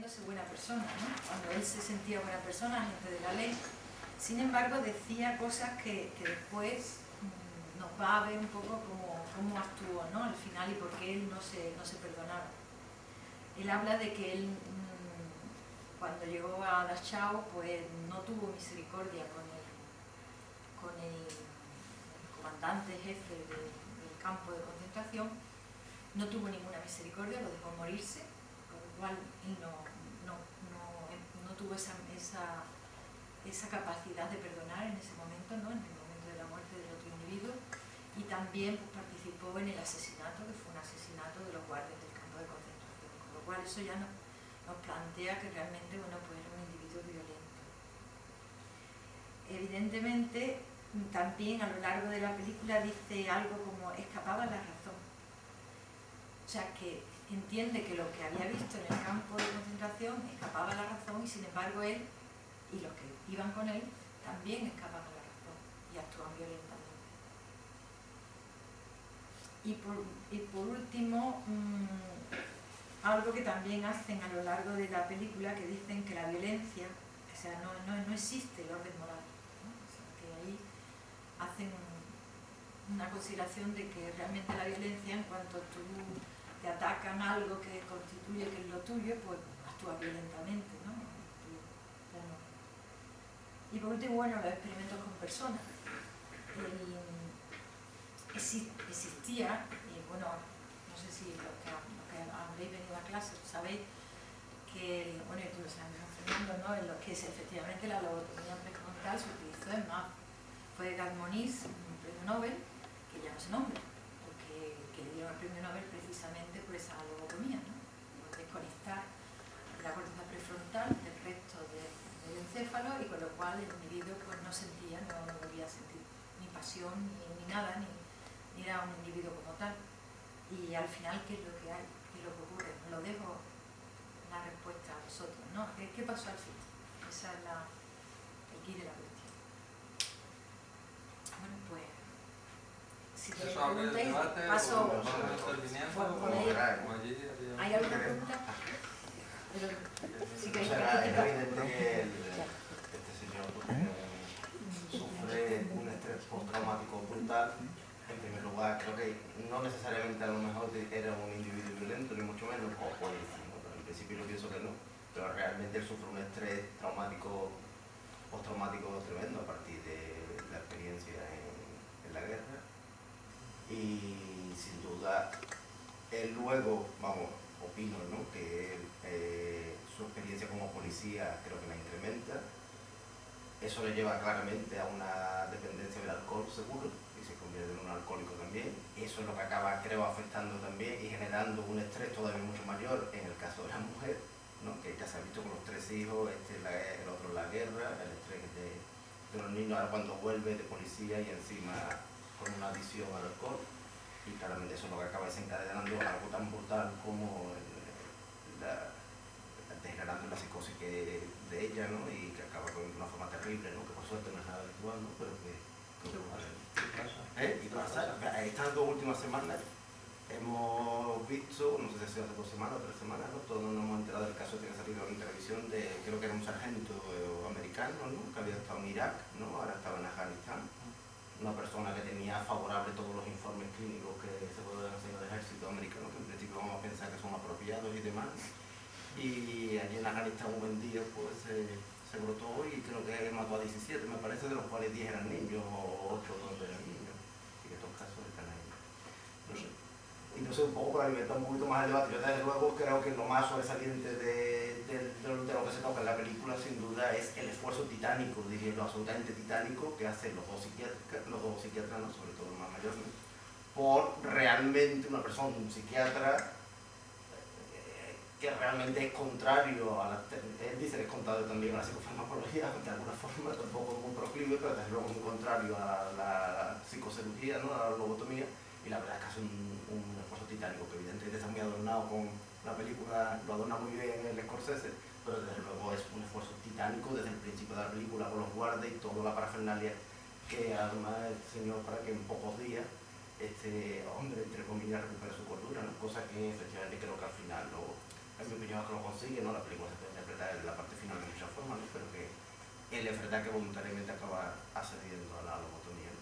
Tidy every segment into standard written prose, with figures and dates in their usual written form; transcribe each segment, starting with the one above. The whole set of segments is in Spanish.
sintiéndose buena persona, ¿no? Cuando él se sentía buena persona, agente de la ley. Sin embargo, decía cosas que después nos va a ver un poco cómo actuó, ¿no? Al final y por qué él no se perdonaba. Él habla de que él, cuando llegó a Dachau, pues no tuvo misericordia con el comandante jefe del campo de concentración, no tuvo ninguna misericordia, lo dejó morirse, con lo cual no tuvo esa capacidad de perdonar en ese momento, ¿no? En el momento de la muerte del otro individuo, y también pues, participó en el asesinato, que fue un asesinato de los guardias del campo de concentración, con lo cual eso ya nos plantea que realmente, bueno, pues era un individuo violento. Evidentemente, también a lo largo de la película dice algo como escapaba la razón. O sea, que entiende que lo que había visto en el campo de concentración escapaba la razón y sin embargo él y los que iban con él también escapaban la razón y actúan violentamente. Y por último, algo que también hacen a lo largo de la película, que dicen que la violencia, o sea, no existe el orden moral, ¿no? O sea, que ahí hacen una consideración de que realmente la violencia, en cuanto tú te atacan algo que constituye que es lo tuyo, pues actúas violentamente, ¿no? Y por último, bueno, los experimentos con personas. Existía, y bueno, no sé si los que habréis venido a clase sabéis que, bueno, y tú lo sabes, Fernando, ¿no? En lo que es efectivamente la lobotomía prefrontal se utilizó en más. Fue Edgar Moniz, un premio Nobel, que ya no se nombra, porque que le dieron el premio Nobel precisamente por esa lobotomía, ¿no? Por desconectar la corteza prefrontal del resto del encéfalo, y con lo cual el individuo pues, no sentía, no volvía a sentir ni pasión, ni nada, ni era un individuo como tal. Y al final, ¿qué es lo que hay? ¿Qué es lo que ocurre? Os lo dejo la respuesta a vosotros, ¿no? ¿Qué pasó al fin? Esa es el quid de la cuestión. Bueno, pues, si tenéis preguntas, paso. ¿Hay alguna pregunta? Pero, si queréis es evidente que este señor sufre un estrés postraumático brutal. En primer lugar, creo que no necesariamente a lo mejor era un individuo violento, ni mucho menos, o puede decir, ¿no? Pero en principio yo pienso que no, pero realmente él sufre un estrés traumático, postraumático tremendo a partir de la experiencia en la guerra. Y sin duda, él luego, vamos, opino, ¿no? Que su experiencia como policía creo que la incrementa. Eso le lleva claramente a una dependencia del alcohol, seguro, y se convierte en un alcohólico también. Eso es lo que acaba, creo, afectando también y generando un estrés todavía mucho mayor en el caso de la mujer, ¿no? Que ya se ha visto con los 3 hijos, el otro en la guerra, el estrés de los niños ahora cuando vuelve de policía y encima con una adicción al alcohol. Y claramente eso es lo que acaba desencadenando algo tan brutal como degenerando la psicosis de ella, ¿no? Y que acaba de una forma terrible, ¿no? Que por suerte no es nada habitual, ¿no? Pero que y pasa. Estas 2 últimas semanas hemos visto, no sé si ha sido hace 2 semanas o 3 semanas, ¿no? Todos nos hemos enterado del caso que ha salido en televisión de, creo que era un sargento americano, ¿no? Que había estado en Irak, ¿no? Ahora estaba en Afganistán. Una persona que tenía favorable todos los informes clínicos que se pueden hacer en el ejército americano, que en principio vamos a pensar que son apropiados y demás. Y allí en Afganistán un buen día pues se brotó y creo que mató a 17, me parece, de los cuales 10 eran niños o 8 o 9 eran niños. Y que estos casos están ahí. No sé. Y no sé, un poco para alimentar un poquito más el debate. Yo desde luego creo que lo más sobresaliente de lo que se toca en la película sin duda es el esfuerzo titánico, diría yo, absolutamente titánico, que hacen los dos psiquiatras, ¿no? Sobre todo los más mayores, ¿no? Por realmente una persona, un psiquiatra que realmente es contrario a él dice que es contrario también a la psicofarmacología, de alguna forma, tampoco es muy proclive, pero desde luego muy contrario a la psicocirugía, ¿no? A la lobotomía, y la verdad es que hace un esfuerzo titánico, que evidentemente está muy adornado con la película, lo adorna muy bien el Scorsese, pero desde luego es un esfuerzo titánico desde el principio de la película, con los guardias y toda la parafernalia que además el señor para que en pocos días este hombre, entre comillas, recupere su cordura, ¿no? Cosa que efectivamente creo que al final En mi opinión es que lo consigue, ¿no? La película se puede interpretar en la parte final de muchas formas, ¿no? Pero que él es verdad que voluntariamente acaba accediendo a la lobotomía, ¿no?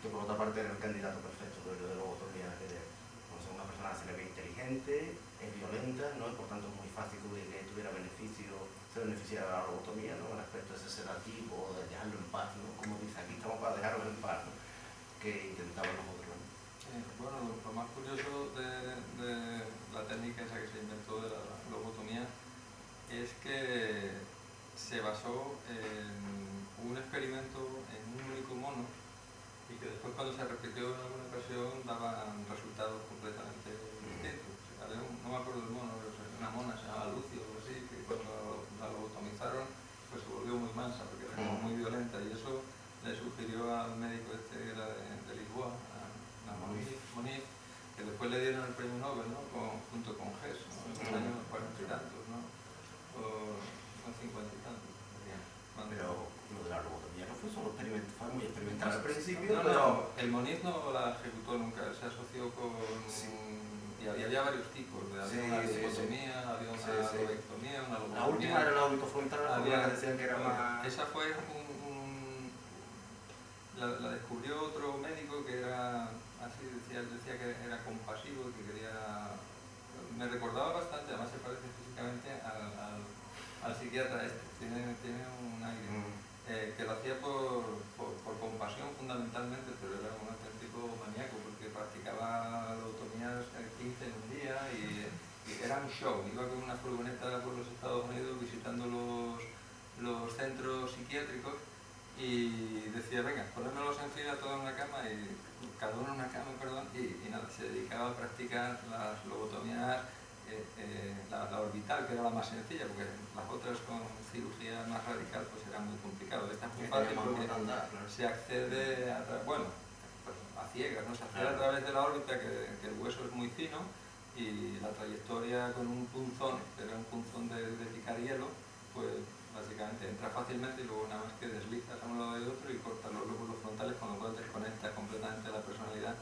Que por otra parte era el candidato perfecto de lobotomía, que o sea, una persona se le ve inteligente, es violenta, ¿no? Y por tanto es muy fácil que tuviera beneficio, se beneficiara de la lobotomía, ¿no? El aspecto ese sedativo, de dejarlo en paz, ¿no? Como dice, aquí estamos para dejarlo en paz, ¿no? Que intentaban los otros, ¿no? Bueno, lo más curioso de la técnica esa que se inventó de la lobotomía es que se basó en un experimento en un único mono y que después cuando se repitió en alguna ocasión daban resultados completamente distintos. O sea, no me acuerdo del mono, pero una mona se llamaba Lucio o algo así, que cuando la lobotomizaron pues se volvió muy mansa porque era como muy violenta y eso le sugirió al médico este que era de Lisboa, a Moniz, que después le dieron el premio Nobel, ¿no? Junto con Hess, ¿no? En los años 40 y tantos, ¿no? O 50 y tantos. Pero lo de la lobotomía no fue solo experimental, fue muy experimental al principio. No, el Moniz no la ejecutó nunca, se asoció con... Sí. Y había varios tipos, había una lobotomía, había una lobectomía, una lobotomía. La última era la auditofrontal, la que decían que era más... Esa fue la descubrió otro médico que era así, decía que era compasivo, que quería... Me recordaba bastante, además se parece físicamente al psiquiatra este, tiene un aire, que lo hacía por compasión fundamentalmente, pero era un auténtico maníaco porque practicaba lobotomías 15 en un día y era un show, iba con una furgoneta por los Estados Unidos visitando los centros psiquiátricos y decía, venga, ponérmelos encima todos en una cama y cada uno en una cama, perdón, y nada, se dedicaba a practicar las lobotomías, la orbital, que era la más sencilla, porque las otras con cirugía más radical pues era muy complicado. Esta es muy fácil porque se accede bueno, pues a ciegas, ¿no? Se accede a través de la órbita, que el hueso es muy fino y la trayectoria con un punzón, que era un punzón de picar hielo, pues básicamente entra fácilmente y luego nada más que deslizas a un lado y otro y cortas los lóbulos frontales, con lo cual desconectas completamente la personalidad.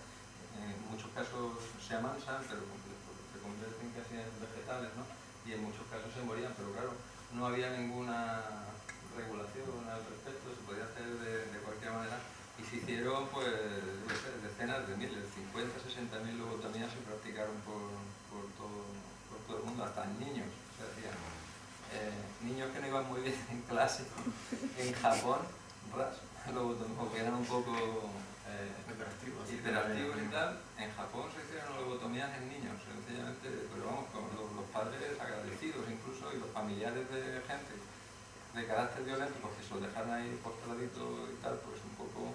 En muchos casos se amansan, pero se convierten casi en vegetales, ¿no? Y en muchos casos se morían, pero claro, no había ninguna regulación al respecto, se podía hacer de cualquier manera y se hicieron pues decenas de miles, 50, 60.000 lobotomías se practicaron por todo el mundo, hasta en niños se hacían. Niños que no iban muy bien en clase en Japón, o que eran un poco hiperactivos y tal, en Japón se hicieron lobotomías en niños, sencillamente, pero vamos, con los padres agradecidos incluso y los familiares de gente de carácter violento, porque se lo dejaron ahí postradito y tal, pues un poco,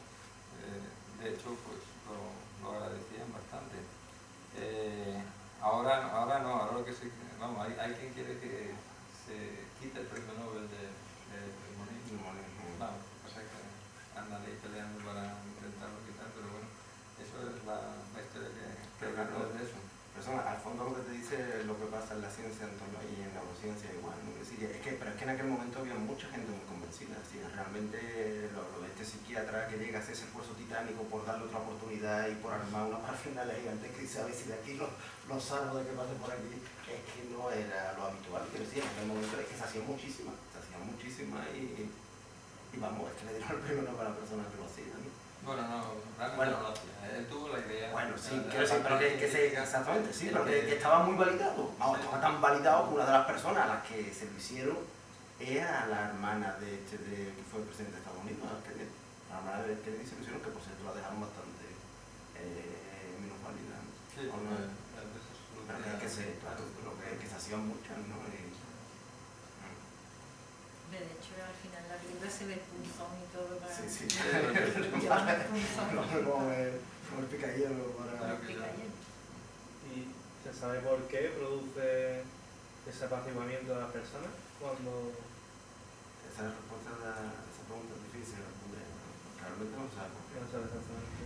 de hecho, pues lo agradecían bastante. Ahora lo que sí, vamos, hay quien quiere que se quite el premio Nobel de Moniz. Vamos, lo que pasa es que andan ahí peleando para intentarlo quitar, pero bueno, eso es la historia que ganó de eso. Pero al fondo lo que te dice es lo que pasa en la ciencia, Antonio, y en la neurociencia igual, ¿no? Pero es que en aquel momento había mucha gente muy convencida, es decir, realmente lo de este psiquiatra que llega a hacer ese esfuerzo titánico por darle otra oportunidad y por armar una parafernalia gigantesca y sabe si de aquí lo salvo de que pase por aquí, es que no era lo habitual, pero sí, en aquel momento es que se hacían muchísimas y vamos, es que le dieron el premio Nobel a la persona que lo hacía, ¿no? Bueno, realmente no lo hacía. Él tuvo la idea. Bueno, sí, quiero decir, pero exactamente, sí, pero que estaba muy validado. Vamos, estaba tan validado que una de las personas a las que se lo hicieron era la hermana que fue el presidente de Estados Unidos, Kennedy. La hermana de Kennedy se lo hicieron, que por cierto la dejaron bastante menos válida. Sí, pero que se hacían muchas, ¿no? De hecho, al final la película se ve el punzón y todo para... Sí. Como el picayelo para... ¿Y se sabe por qué produce ese apaciguamiento de las personas cuando...? Esa respuesta a esa pregunta es difícil de responder. Realmente no se sabe por qué. No sabe exactamente.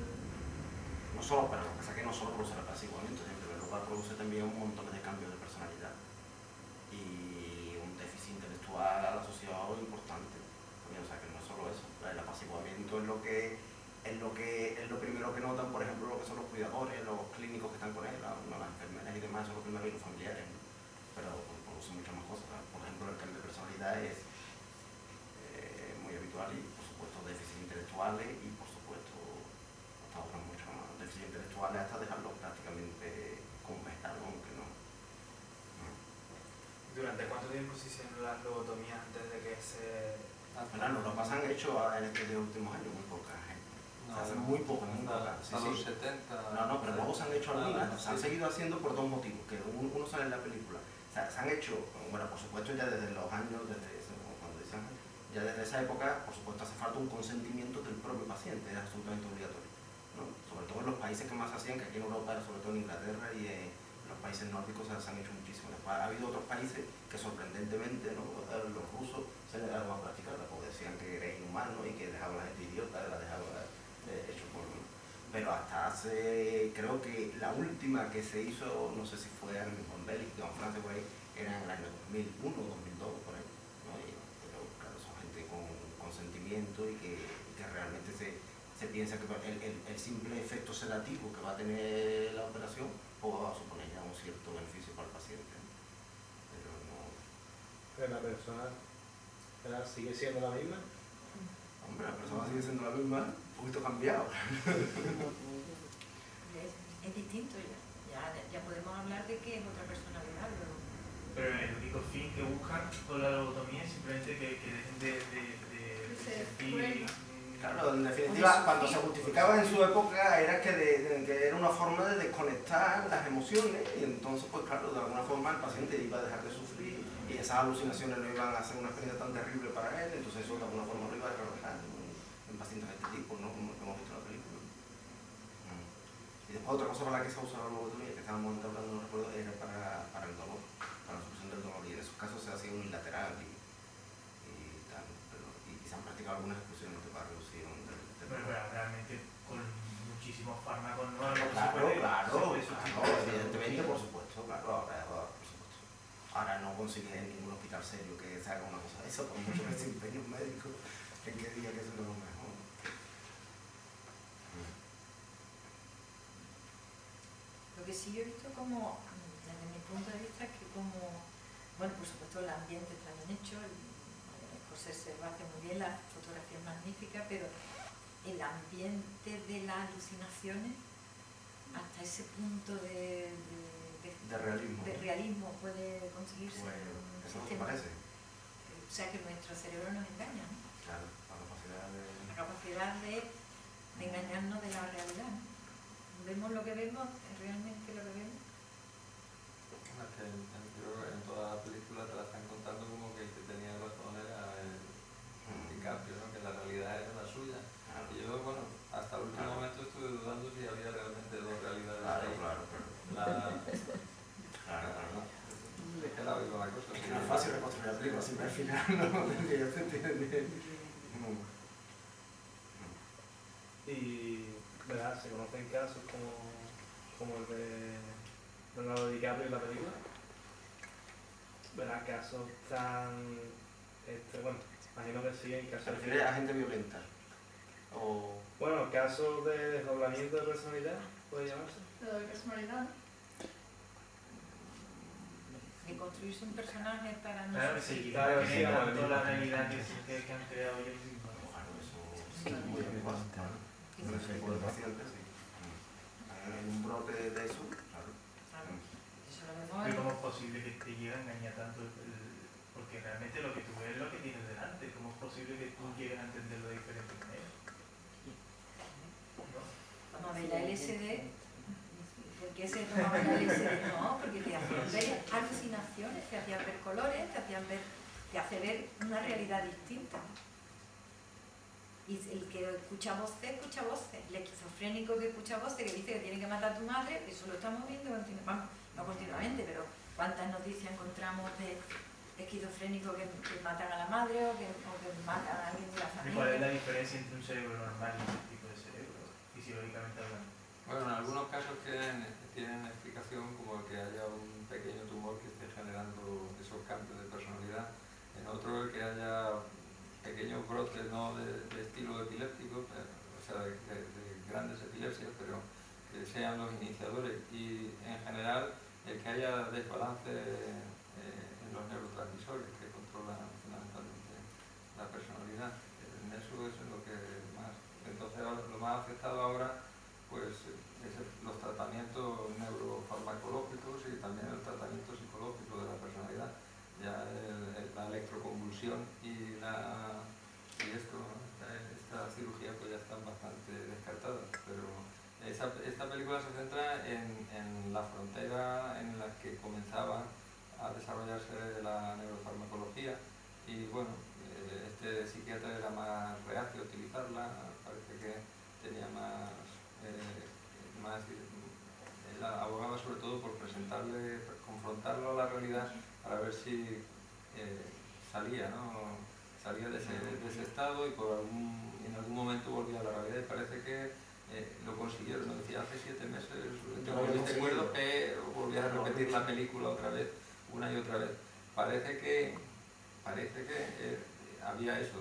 No solo, pero lo que pasa es que no solo produce el apaciguamiento, en primer lugar produce también un montón de cambios de personalidad y un déficit intelectual asociado importante. O sea que no es solo eso, el apaciguamiento es lo primero que notan, por ejemplo, lo que son los cuidadores, los clínicos que están con él, las enfermeras y demás, son los primeros y los familiares, ¿no? Pero produce muchas más cosas. Por ejemplo, el cambio de personalidad es muy habitual y, por supuesto, déficits intelectuales y, por supuesto, hasta otras muchas más. Déficits intelectuales hasta dejarlos prácticamente conversarlo, aunque no. ¿Durante cuánto tiempo se hicieron las lobotomías antes de que se...? Bueno, no lo pasan hecho en estos últimos años, muy pocas, No, se hacen muy pocas, muy pocas. Hasta Sí, los sí. 70. No, pero luego se han hecho algunas, bueno, se han sí. seguido haciendo por dos motivos, que uno sale en la película. O sea, se han hecho, bueno, por supuesto ya desde los años, cuando dicen, ya desde esa época, por supuesto hace falta un consentimiento del propio paciente, es absolutamente obligatorio, ¿no? Sobre todo en los países que más hacían, que aquí en Europa era sobre todo en Inglaterra y en los países nórdicos se han hecho muchísimo. Después ha habido otros países que sorprendentemente, ¿no? Los rusos se les daban a practicarla, porque decían que era inhumano y que dejaban a la gente idiota, la dejaban hecho por... Pero hasta hace, creo que la última que se hizo, no sé si fue en Bélgica o en Francia, por ahí, era en el año 2001 o 2002, por ahí, ¿no? Pero claro, son gente con consentimiento y que realmente se piensa que el simple efecto sedativo que va a tener la operación pues va a suponer ya un cierto beneficio para el paciente, ¿no? Pero no... Pero la persona, ¿verdad?, sigue siendo la misma. Hombre, la persona sigue siendo la misma, un poquito cambiado. Es distinto ya podemos hablar de que es otra personalidad, Pero el único fin que buscan con la lobotomía es simplemente que dejen de sentir... Claro, en definitiva, cuando se justificaba en su época era que era una forma de desconectar las emociones y entonces, pues claro, de alguna forma el paciente iba a dejar de sufrir y esas alucinaciones no iban a ser una experiencia tan terrible para él, entonces eso de alguna forma lo iba a relajar en pacientes de este tipo, ¿no? Como hemos visto en la película. Y después otra cosa para la que se usa la lobotomía, que estábamos hablando, no recuerdo, era para el dolor, para la solución del dolor, y en esos casos se hacía unilateral y tal, y se han practicado algunas excursiones para reducir del Pero dolor. realmente con muchísimos fármacos no algo que Claro, se puede sustituir. evidentemente, por supuesto, claro, ahora, por supuesto. Ahora no consigues en ningún hospital serio que se haga una cosa de eso, por mucho que se empeñe un médico en que diga que eso no es lo mejor. Lo que sí yo he visto como, desde mi punto de vista, es que como, bueno, por supuesto el ambiente está bien hecho, el Scorsese lo hace muy bien, la fotografía es magnífica, pero el ambiente de las alucinaciones, hasta ese punto de realismo puede conseguirse Pues, en un ¿eso no te sistema. parece? O sea que nuestro cerebro nos engaña, ¿no? Claro, la capacidad de... La capacidad de engañarnos de la realidad, ¿no? Vemos lo que vemos, es realmente lo que vemos. Creo que en toda la película te la están contando como que el que tenía razón era el DiCaprio, ¿no? Que la realidad era la suya. Y yo, bueno, hasta el último momento estuve dudando si había realmente dos realidades ahí. Claro. Es que la oigo la cosa. Es que no es fácil reconstruir la película, siempre al final no. Y, ¿verdad?, se conocen casos como el de Leonardo DiCaprio en la película. ¿Verdad?, casos tan... bueno, imagino que sí, en ¿Se casos... refiere a gente violenta? O... Bueno, casos de desdoblamiento de personalidad, puede llamarse. Lo de personalidad, ¿no? De construirse un personaje para no Claro, que se sufrir. Claro, sí, equivocan vale. tanto la realidad que han creado ellos mismos. Claro, eso es muy habitual, claro. En ese tipo de pacientes, sí. En un brote de eso, claro. Claro, eso lo vemos Pero en- ¿cómo es posible que te llegue a engañar tanto porque realmente lo que tú ves es lo que tienes delante? ¿Cómo es posible que tú llegues a entenderlo de diferente manera? ¿No? Vamos a ver, la LSD, ¿por qué se tomaba la LSD? No, porque te hacían ver alucinaciones, te hacían ver colores, te hace ver una realidad distinta. Y el que escucha voces, el esquizofrénico que escucha voces, que dice que tiene que matar a tu madre, eso lo estamos viendo vamos, no continuamente, pero ¿cuántas noticias encontramos de esquizofrénicos que matan a la madre o que matan a alguien de la ¿Y familia? cuál es la diferencia entre un cerebro normal y este tipo de cerebro, fisiológicamente hablando? Bueno, en algunos casos tienen explicación como el que haya un pequeño tumor que esté generando esos cambios de personalidad. En otro, el que haya pequeños brotes no de estilo epiléptico, o sea, de grandes epilepsias, pero que sean los iniciadores. Y en general, el que haya desbalance en los neurotransmisores que controlan fundamentalmente la personalidad. En eso es en lo que más... Entonces lo más afectado ahora pues es los tratamientos neurofarmacológicos y también el tratamiento psicológico de la personalidad. Ya la electroconvulsión y esta cirugía pues ya están bastante descartadas, pero esta película se centra en la frontera en la que comenzaba a desarrollarse la neurofarmacología y bueno, este psiquiatra era más reacio a utilizarla, parece que tenía él abogaba sobre todo por confrontarlo a la realidad para ver si salía, ¿no? Salía de ese estado y en algún momento volvía a la realidad y parece que lo consiguieron. Lo decía hace 7 meses, tengo este acuerdo, pero volvía a repetir la película otra vez, una y otra vez. Parece que había eso,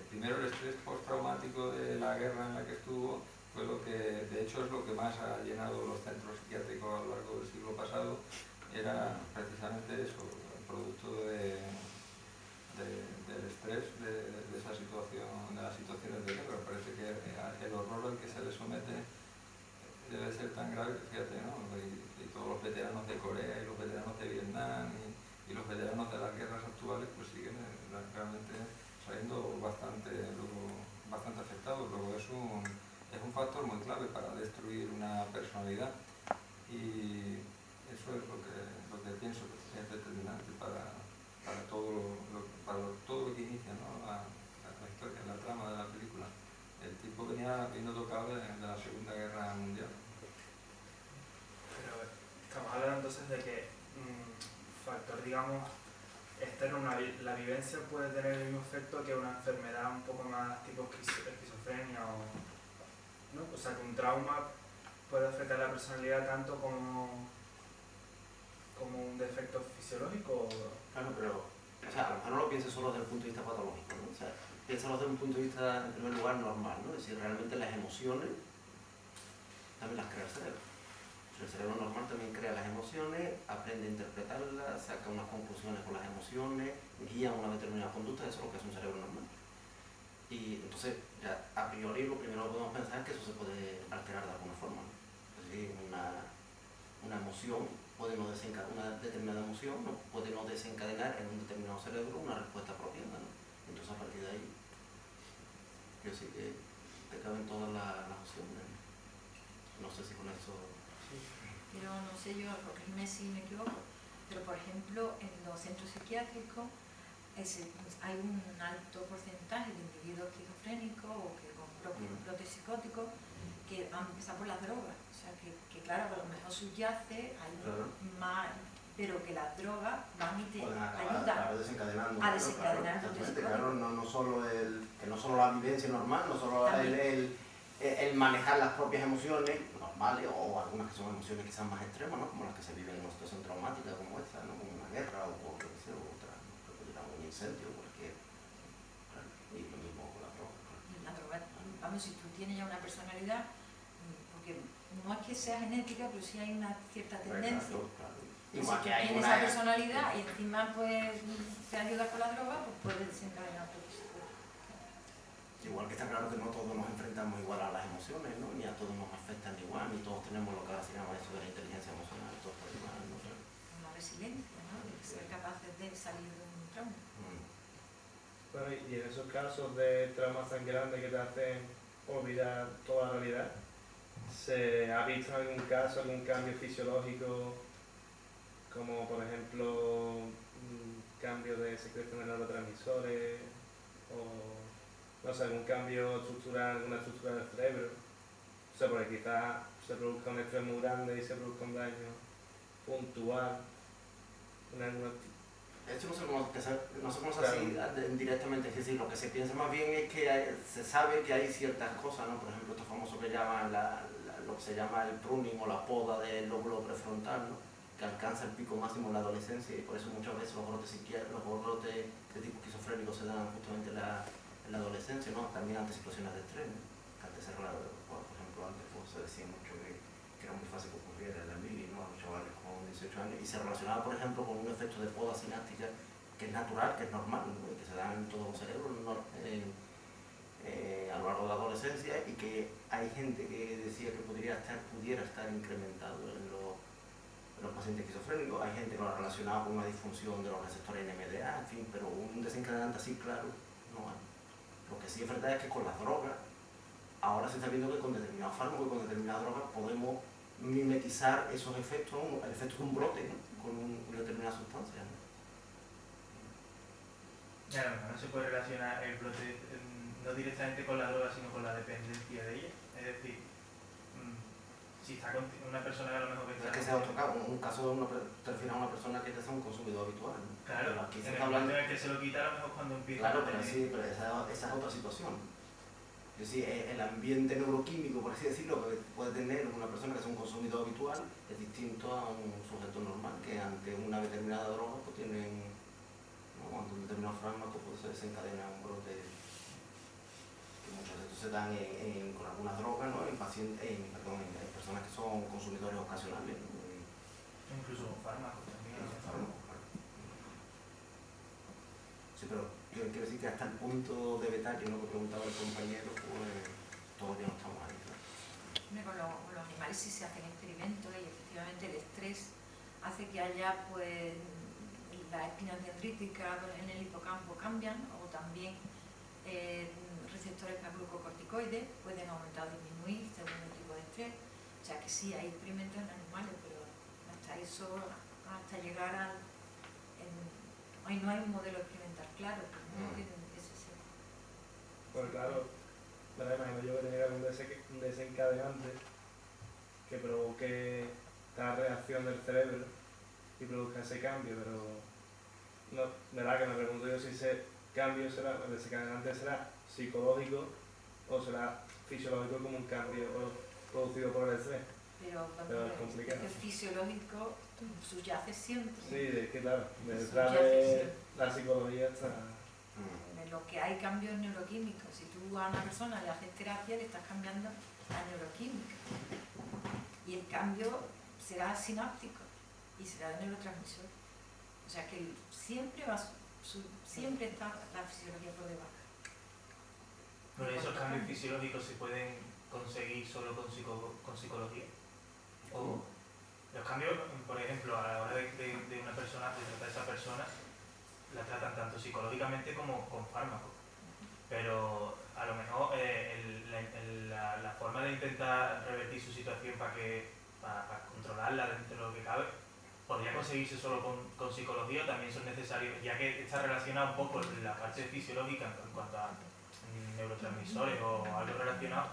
primero el estrés postraumático de la guerra en la que estuvo, fue lo que, de hecho es lo que más ha llenado los centros psiquiátricos a lo largo del siglo pasado, era precisamente eso, el producto del estrés de esa situación, de las situaciones de guerra. Parece que el horror al que se le somete debe ser tan grave, fíjate, ¿no? Y todos los veteranos de Corea y los veteranos de Vietnam y los veteranos de las guerras actuales pues siguen realmente saliendo bastante afectados. Luego es un factor muy clave para destruir una personalidad y eso es lo que pienso que es determinante para todo lo que inicia, ¿no? la historia, la trama de la película. El tipo vino tocado de la Segunda Guerra Mundial. Pero estamos hablando entonces de que factor, digamos, externo, la vivencia puede tener el mismo efecto que una enfermedad un poco más tipo esquizofrenia ¿no? O sea, que un trauma puede afectar la personalidad tanto como un defecto fisiológico. Claro, pero o sea, a lo mejor no lo pienses solo desde el punto de vista patológico, ¿no? O sea, piénsalo desde un punto de vista, en primer lugar, normal, ¿no? Es decir, realmente las emociones también las crea el cerebro. El cerebro normal también crea las emociones, aprende a interpretarlas, saca unas conclusiones con las emociones, guía una determinada conducta, eso es lo que hace un cerebro normal. Y entonces, ya a priori, lo primero que podemos pensar es que eso se puede alterar de alguna forma, ¿no? Es decir, una emoción puede no desencadenar, una determinada emoción ¿no? Puede no desencadenar en un determinado cerebro una respuesta apropiada, ¿no? Entonces, a partir de ahí, yo sí que te caben todas las opciones. No sé si con eso... Pero no sé yo, corrígeme si me equivoco, pero por ejemplo en los centros psiquiátricos hay un alto porcentaje de individuos esquizofrénicos o que con brotes psicóticos que han empezado por las drogas. O sea que claro, a lo mejor subyace, hay más, pero que las drogas van y te ayudan a desencadenar brotes psicóticos. Claro, no solo la vivencia normal, no solo el manejar las propias emociones normales o algunas que son emociones quizás más extremas, ¿no? Como las que se viven en una situación traumática como esta, ¿no? Como una guerra o lo que sea, otra, ¿no? Un incendio o cualquier. Claro. Y lo mismo con la droga. Claro. La droga, vamos, si tú tienes ya una personalidad, porque no es que sea genética, pero sí hay una cierta tendencia. Claro. Y si tú tienes esa personalidad y encima pues te ayudas con la droga, pues puedes desencadenar todo eso. Igual que está claro que no todos nos enfrentamos igual a las emociones, ¿no? Ni a todos nos afectan igual, ni todos tenemos lo que ahora se llama eso de la inteligencia emocional, todos por igual, ¿no? Una resiliencia, ¿no? De ser capaces de salir de un trauma. Bueno, y en esos casos de traumas tan grandes que te hacen olvidar toda la realidad, ¿se ha visto en algún caso algún cambio fisiológico, como por ejemplo cambio de secreción de neurotransmisores o no sé, algún cambio estructural, alguna estructura del cerebro? O sea, porque quizás se produzca un estrés muy grande y se produzca un daño puntual en alguna... Esto no se conoce así directamente, es decir, lo que se piensa más bien es que se sabe que hay ciertas cosas, ¿no? Por ejemplo, esto famoso que llaman lo que se llama el pruning o la poda del lóbulo prefrontal, ¿no? Que alcanza el pico máximo en la adolescencia y por eso muchas veces los brotes de tipo esquizofrénico se dan justamente en la adolescencia, ¿no? También ante situaciones de estrés, ¿no? Que antes por ejemplo, antes pues, se decía mucho que era muy fácil que ocurriera el ambiente, ¿no? A los chavales con 18 años, y se relacionaba, por ejemplo, con un efecto de poda sináptica que es natural, que es normal, ¿no? Y que se da en todo el cerebro a lo largo de la adolescencia, y que hay gente que decía que pudiera estar incrementado en los pacientes esquizofrénicos, hay gente que lo ha relacionado con una disfunción de los receptores NMDA, en fin, pero un desencadenante así claro no hay. Lo que sí es verdad es que con las drogas, ahora se está viendo que con determinados fármacos y con determinadas drogas podemos mimetizar esos efectos, el efecto de un brote, ¿no? Con una determinada sustancia, ¿no? Y a lo mejor no se puede relacionar el brote no directamente con la droga, sino con la dependencia de ella. Es decir, si está con una persona que a lo mejor Es que sea otro caso, un caso te refieres a una persona que es un consumidor habitual, ¿no? claro, pero aquí en se el está momento hablando. en el que se lo quita, a lo mejor cuando empieza Claro, a pero tener... sí, pero esa es otra situación. Es decir, el ambiente neuroquímico, por así decirlo, que puede tener una persona que es un consumidor habitual es distinto a un sujeto normal que ante una determinada droga pues tienen, ¿no? Ante un determinado fármaco pues se desencadena un brote, que muchos de estos se dan con algunas drogas, ¿no? En personas que son consumidores ocasionales, ¿no? Incluso con fármacos también. Los fármacos, claro. Sí, pero yo quiero decir que hasta el punto de detalle, ¿no? Que preguntaba el compañero, pues todavía no estamos ahí, claro. Con los animales sí se hacen experimentos y efectivamente el estrés hace que haya, pues, las espinas dendríticas en el hipocampo cambian, o también receptores para glucocorticoides pueden aumentar o disminuir según el tipo de estrés. O sea que sí, hay experimentos en animales, pero hasta eso, hasta llegar al... Hoy no hay un modelo experimental claro, pero no tienen ese ser. Pues claro, me imagino yo que tiene que haber un desencadenante que provoque tal reacción del cerebro y produzca ese cambio, pero no, verdad que me pregunto yo si ese cambio será, el desencadenante será psicológico o será fisiológico como un cambio producido por el estrés. Pero es complicado. Es que fisiológico subyace siempre. Sí, es que claro, detrás de la psicología está... En lo que hay cambios neuroquímicos. Si tú a una persona le haces terapia, le estás cambiando la neuroquímica. Y el cambio será sináptico y será de neurotransmisor. O sea que siempre está la fisiología por debajo. Pero esos cambios fisiológicos se pueden conseguir solo con psicología. O los cambios, por ejemplo, a la hora de una persona, de tratar a esa persona, la tratan tanto psicológicamente como con fármacos. Pero a lo mejor la forma de intentar revertir su situación para controlarla dentro de lo que cabe, podría conseguirse solo con psicología, o también son necesarios, ya que está relacionado un poco la parte fisiológica en cuanto a neurotransmisores o algo relacionado.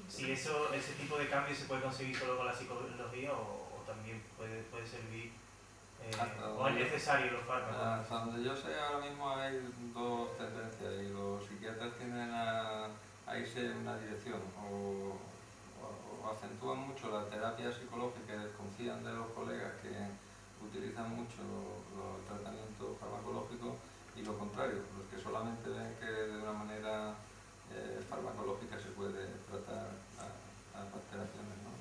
Si ese tipo de cambios se puede conseguir solo con la psicología o también puede servir, o es necesario los fármacos. Hasta donde yo sé, ahora mismo hay dos tendencias y los psiquiatras tienden a irse en una dirección, o acentúan mucho la terapia psicológica y desconfían de los colegas que utilizan mucho los tratamientos farmacológicos, y lo contrario, los que solamente ven que de una manera farmacológica se puede tratar las alteraciones, ¿no?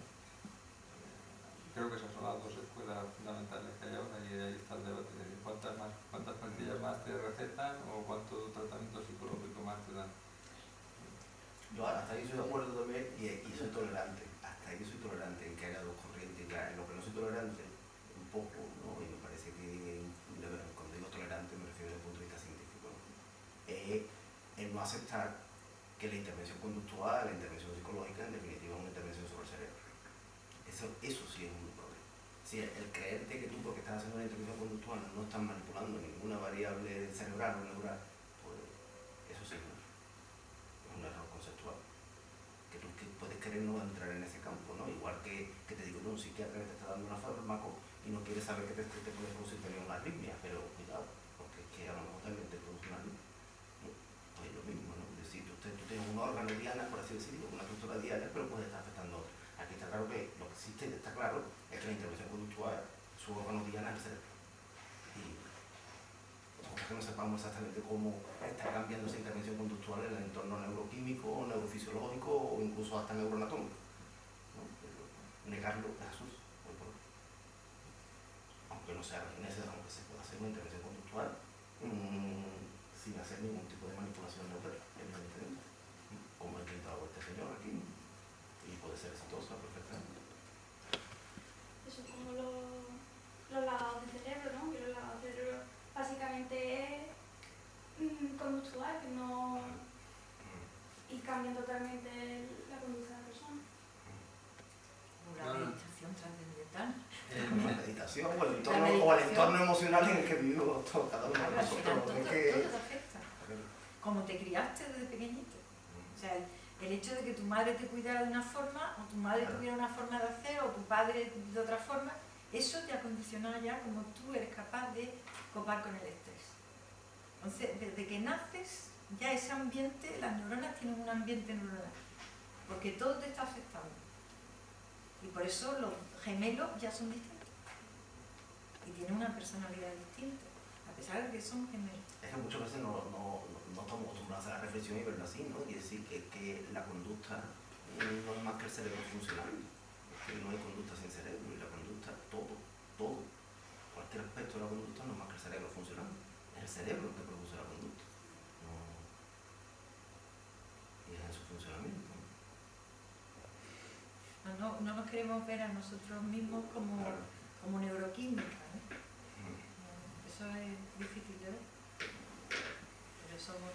Creo que esas son las dos escuelas fundamentales que hay ahora, y ahí está el debate de cuántas pastillas más te recetan o cuánto tratamiento psicológico más te dan. Yo hasta ahí soy de acuerdo también y soy tolerante. Hasta ahí soy tolerante en que haya dos corrientes. En lo que no soy tolerante, un poco, ¿no? Y me parece que, cuando digo tolerante me refiero desde el punto de vista científico, ¿no? Es el no aceptar que la intervención conductual, la intervención psicológica, en definitiva es una intervención sobre el cerebro. Eso sí es un problema. Si el creerte que tú, porque estás haciendo una intervención conductual, no estás manipulando ninguna variable cerebral o neural, pues eso sí es un error conceptual. Que tú puedes querer no entrar en ese campo, ¿no? Igual que te digo, un psiquiatra que te está dando un fármaco y no quiere saber que te puede producir también una arritmia, pero cuidado, porque es que a lo mejor también te produce una arritmia. Pues es lo mismo, ¿no? Es decir, tú tienes un órgano diana, por así decirlo, una estructura diana, pero puede estar afectando a otra. Aquí está claro que lo que existe, está claro, es que la intervención conductual, su órgano diana es el cerebro. Y que no sepamos exactamente cómo está cambiando esa intervención conductual en el entorno neuroquímico, neurofisiológico o incluso hasta neuroanatómico, ¿no? Pero negarlo es absurdo. no sea refinese, aunque se pueda hacer una intervención conductual sin hacer ningún tipo de manipulación neural, evidentemente, como ha intentado este señor aquí, y puede ser exitosa perfectamente. Eso es como los lavados de cerebro, ¿no? Que los lavados de cerebro básicamente es conductual, que no... y cambian totalmente la conducta de la persona. Una meditación trascendental. La meditación o el entorno emocional en el que vivimos todos, cada uno de Al final nosotros. todo Es que, te afecta. Como te criaste desde pequeñito. O sea, el hecho de que tu madre te cuidara de una forma, o tu madre tuviera una forma de hacer, o tu padre de otra forma, eso te ha condicionado ya como tú eres capaz de copar con el estrés. Entonces, desde que naces, ya ese ambiente, las neuronas tienen un ambiente neuronal, porque todo te está afectando. Y por eso los gemelos ya son distintos. Y tienen una personalidad distinta, a pesar de que son gemelos. Es que muchas veces no estamos acostumbrados a la reflexión y verlo así, ¿no? Y decir que la conducta no es más que el cerebro funcionando. Es que no hay conducta sin cerebro, y la conducta, todo, cualquier aspecto de la conducta no es más que el cerebro funcionando. Es el cerebro que produce la conducta. Y es en su funcionamiento. No nos queremos ver a nosotros mismos como neuroquímica, ¿no? Eso es difícil de ver. Pero somos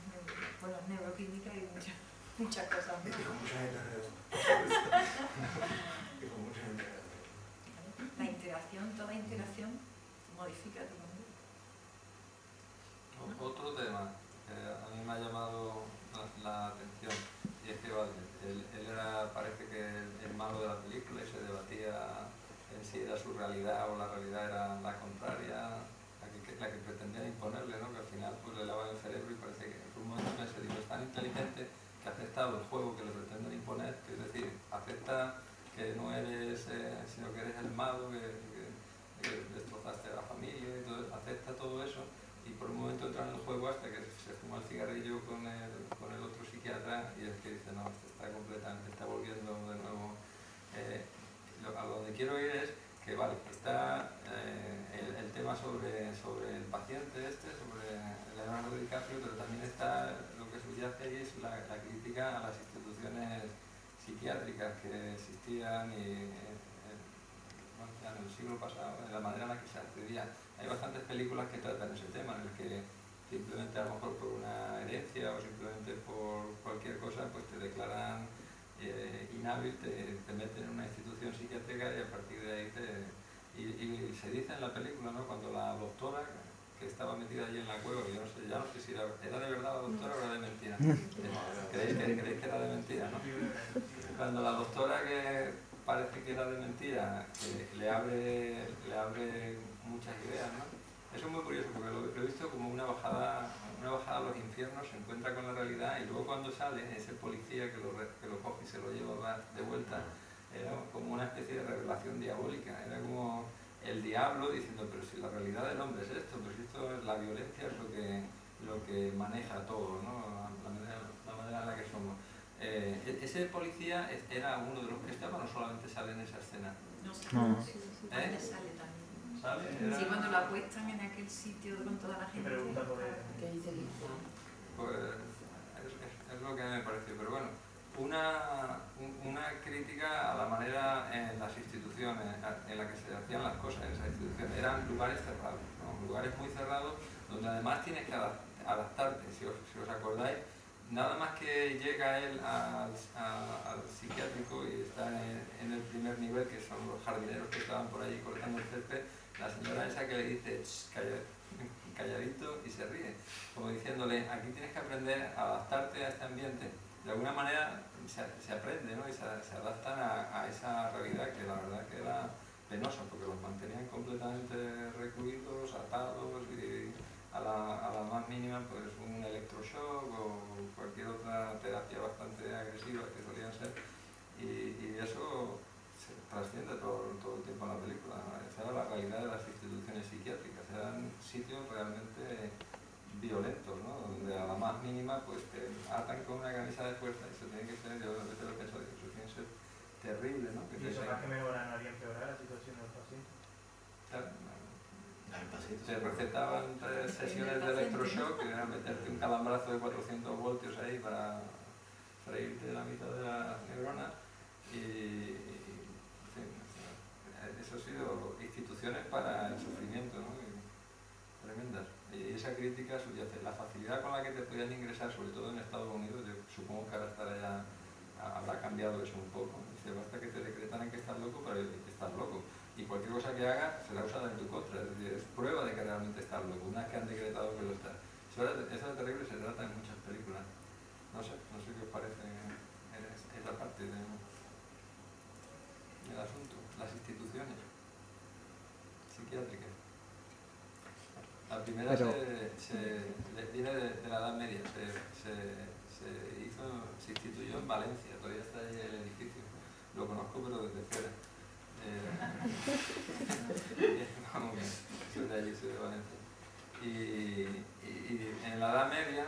neuroquímica y muchas cosas más. Y con mucha gente alrededor. Y con mucha gente alrededor. La interacción, toda interacción modifica tu mundo. Otro tema que a mí me ha llamado la atención, y es que vale, él era, parece que el malo de la película, y se debatía en si era su realidad o la realidad era la contraria, la que pretendían imponerle, ¿no? Que al final pues le lavan el cerebro y parece que en un momento se dijo, es tan inteligente que ha aceptado el juego que le pretenden imponer, que es decir, acepta que no eres, sino que eres el malo, que destrozaste a la familia, y todo, acepta todo eso, y por un momento entra en el juego hasta que se fuma el cigarrillo con el otro psiquiatra, y es que dice, no, está volviendo de nuevo. A donde quiero ir es que, vale, está el tema sobre el paciente sobre Leonardo DiCaprio, pero también está lo que subyace ahí es la crítica a las instituciones psiquiátricas que existían ya en el siglo pasado, en la manera en la que se accedía. Hay bastantes películas que tratan ese tema, en el que simplemente a lo mejor por una herencia o simplemente por cualquier cosa pues te declaran inhábil, te meten en una institución psiquiátrica y a partir de ahí y se dice en la película, ¿no? Cuando la doctora que estaba metida allí en la cueva, que yo no sé, ya no sé si era de verdad la doctora o era de mentira. ¿Creéis que era de mentira, no? Cuando la doctora, que parece que era de mentira, le abre muchas ideas, ¿no? Eso es muy curioso porque lo he visto como una bajada a los infiernos, se encuentra con la realidad y luego cuando sale ese policía que lo coge y se lo lleva de vuelta, era como una especie de revelación diabólica, era como el diablo diciendo, pero si la realidad del hombre es esto, pues esto es la violencia, es lo que maneja todo, ¿no? La manera en la que somos. Ese policía era uno de los que estaba, no solamente sale en esa escena. No sale, sale también. ¿Sale? Sí, cuando lo apuestan en aquel sitio con toda la gente. Pregunta por él. ¿Qué dice que Pues es lo que me pareció, pero bueno, una crítica a la manera en las instituciones, en la que se hacían las cosas en esas instituciones, eran lugares cerrados, ¿no? Lugares muy cerrados donde además tienes que adaptarte, si os acordáis, nada más que llega él al psiquiátrico y está en el primer nivel, que son los jardineros que estaban por allí cortando el césped, la señora esa que le dice calladito y se ríe, como diciéndole, aquí tienes que aprender a adaptarte a este ambiente. De alguna manera se aprende, ¿no? Y se adaptan a esa realidad que la verdad que era penosa, porque los mantenían completamente recluidos, atados, y a la más mínima pues un electroshock o cualquier otra terapia bastante agresiva que solían ser, y eso se trasciende todo el tiempo en la película, ¿no? Esa era la realidad de las instituciones psiquiátricas, eran sitios realmente violentos, ¿no? Donde a la más mínima pues te atan con una camisa de fuerza y eso tiene que ser, yo a veces lo pienso, eso tiene que ser terrible, ¿no? Y eso más que mejorar no haría empeorar la situación del paciente. Claro, Te recetaban 3 sesiones de electroshock, que era meterte un calambrazo de 400 voltios ahí para freírte la mitad de la neurona. Y en fin, eso ha sido instituciones para el sufrimiento, ¿no? Tremendas. Y esa crítica subyace. La facilidad con la que te podían ingresar, sobre todo en Estados Unidos, yo supongo que ahora estará ya, habrá cambiado eso un poco. Dice, basta que te decretaran que estás loco, pero estás loco. Y cualquier cosa que hagas será usada en tu contra. Es decir, es prueba de que realmente estás loco, una vez que han decretado que lo estás. Eso es terrible, se trata en muchas películas. No sé qué os parece esa parte del asunto. Las instituciones psiquiátricas. La primera viene de la Edad Media, se instituyó en Valencia, todavía está ahí el edificio. Lo conozco pero desde fuera. Vamos, soy de allí, soy de Valencia. Y en la Edad Media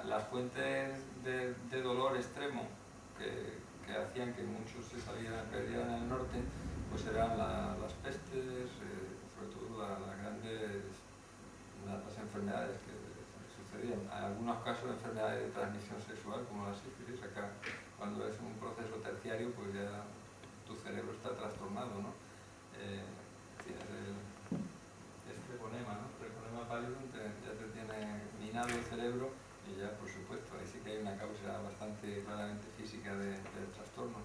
las fuentes de dolor extremo que hacían que muchos perdieran en el norte, pues eran las pestes, sobre todo las grandes las enfermedades que sucedían. En algunos casos enfermedades de transmisión sexual, como la sífilis. Acá, cuando es un proceso terciario, pues ya tu cerebro está trastornado, ¿no? Tienes el treponema, ¿no? Treponema pallidum ya te tiene minado el cerebro y ya, por supuesto, ahí sí que hay una causa bastante claramente física del trastorno.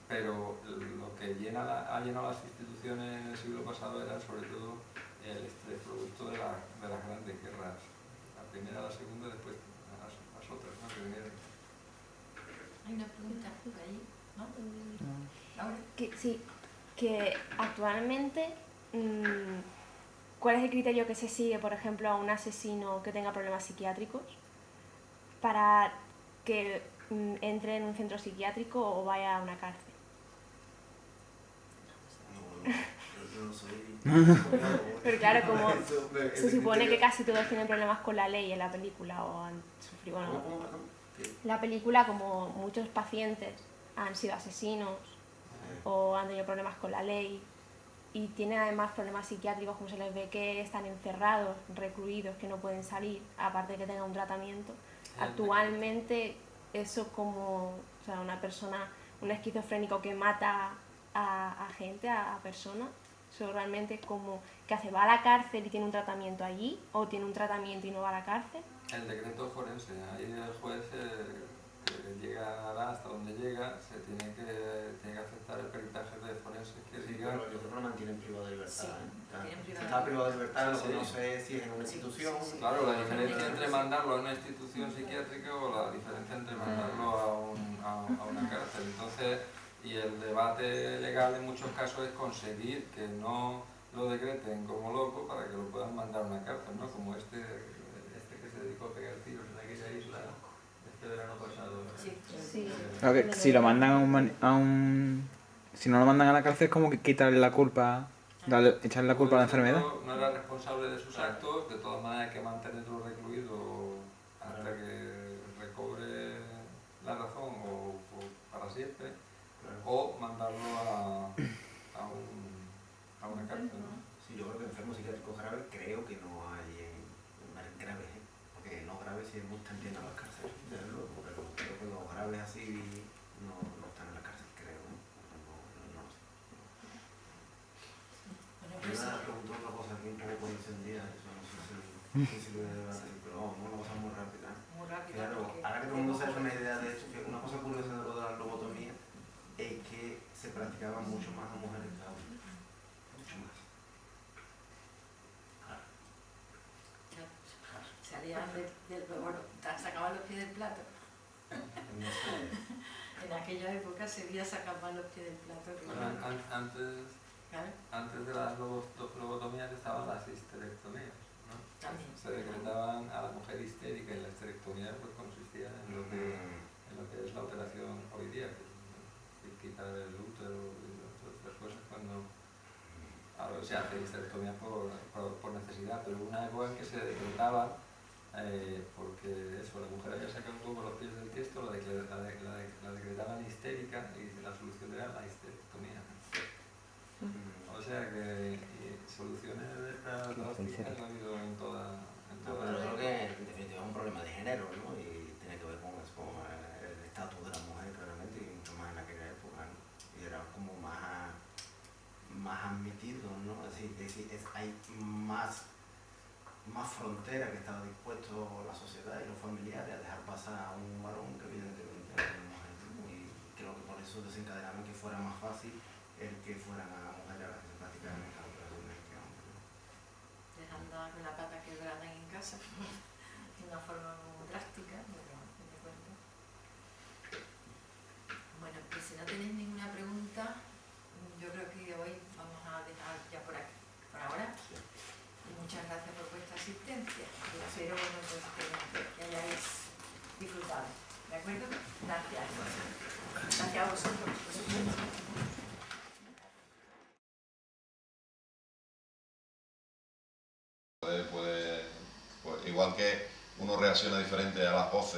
Pero lo que ha llenado las instituciones en el siglo pasado era sobre todo el estrés producto de las grandes guerras, la primera, la segunda, después las otras, ¿no? Que vinieron. Hay una pregunta por ahí, ¿no? Laura. Sí, que actualmente, ¿cuál es el criterio que se sigue, por ejemplo, a un asesino que tenga problemas psiquiátricos para que entre en un centro psiquiátrico o vaya a una cárcel? No soy... Pero claro, como se supone que casi todos tienen problemas con la ley en la película o han sufrido... Bueno, la película, como muchos pacientes han sido asesinos o han tenido problemas con la ley y tienen además problemas psiquiátricos, como se les ve que están encerrados, recluidos, que no pueden salir, aparte de que tengan un tratamiento. Actualmente eso como, o sea, una persona, un esquizofrénico que mata a gente, a personas, eso realmente como que hace, va a la cárcel y tiene un tratamiento allí o tiene un tratamiento y no va a la cárcel. El decreto forense, ahí el juez llegará hasta donde llega, se tiene que aceptar el peritaje de forense que diga. Pero yo creo que lo mantienen privado de libertad. Sí, está privado de libertad, lo que no sé si es en una institución. Claro, la diferencia entre mandarlo a una institución psiquiátrica o la diferencia entre mandarlo a una cárcel. Entonces, y el debate legal en muchos casos es conseguir que no lo decreten como loco para que lo puedan mandar a una cárcel, ¿no? Como este que se dedicó a pegar tiros en aquella isla este verano pasado. Sí. Claro que si lo mandan si no lo mandan a la cárcel es como que quitarle la culpa, echarle la culpa a la enfermedad. No era responsable de sus actos, de todas maneras hay que mantenerlo recluido hasta que recobre la razón o para siempre, o mandarlo a una cárcel, ¿no? Sí, yo creo que enfermos psiquiátricos graves creo que no hay graves, porque no graves sí están llenos las cárceles, desde luego, pero creo que los graves así no están en la cárcel, creo, ¿no? No sé. Bueno, Yo pues, me pregunto otra cosa aquí un poco encendida, eso no sé si lo voy a debatir, pero vamos, una cosa muy rápida. muy rápido. Claro, porque ahora que todo el mundo se ha hecho una idea de eso, que una cosa curiosa de lo de la lobotomía es que se practicaba mucho más a mujeres que a hombres. Mucho más. Salían bueno, sacaban los pies del plato. No sé. En aquella época se veía sacaban los pies del plato. Antes de las lobotomías estaban las histerectomías, ¿no? También. Se decretaban a la mujer histérica y la histerectomía pues consistía en lo que es la operación hoy día, que es quitar el útero y otras cosas cuando ahora se hace histerectomía por necesidad, pero hubo una época en que se decretaba porque eso, la mujer había sacado un poco los pies del tiesto, la decretaban histérica y la solución era la histerectomía. O sea que soluciones drástica no ha habido en toda... No, pero creo que en definitiva es un problema de género, ¿no? Y tiene que ver con eso, con el estatus de la mujer claramente, y mucho más en aquella época, ¿no? Y era como más admitido, ¿no? Es decir, hay más frontera que estaba dispuesto la sociedad y los familiares a dejar pasar a un varón que evidentemente a una mujer, ¿no? Y creo que por eso desencadenaron que fuera más fácil el que fueran a mujeres a las que se practicaran estas operaciones que a hombres, ¿no? Dejando con la pata quebrada en casa de una forma muy drástica, pero me cuento. Bueno, pues si no tenéis ninguna pregunta, yo creo que hoy vamos a dejar ya por aquí, por ahora. Y muchas gracias por vuestra asistencia. Y espero pues, que hayáis disfrutado. ¿De acuerdo? Gracias. Gracias a vosotros, por supuesto. Pues, igual que uno reacciona diferente a las voces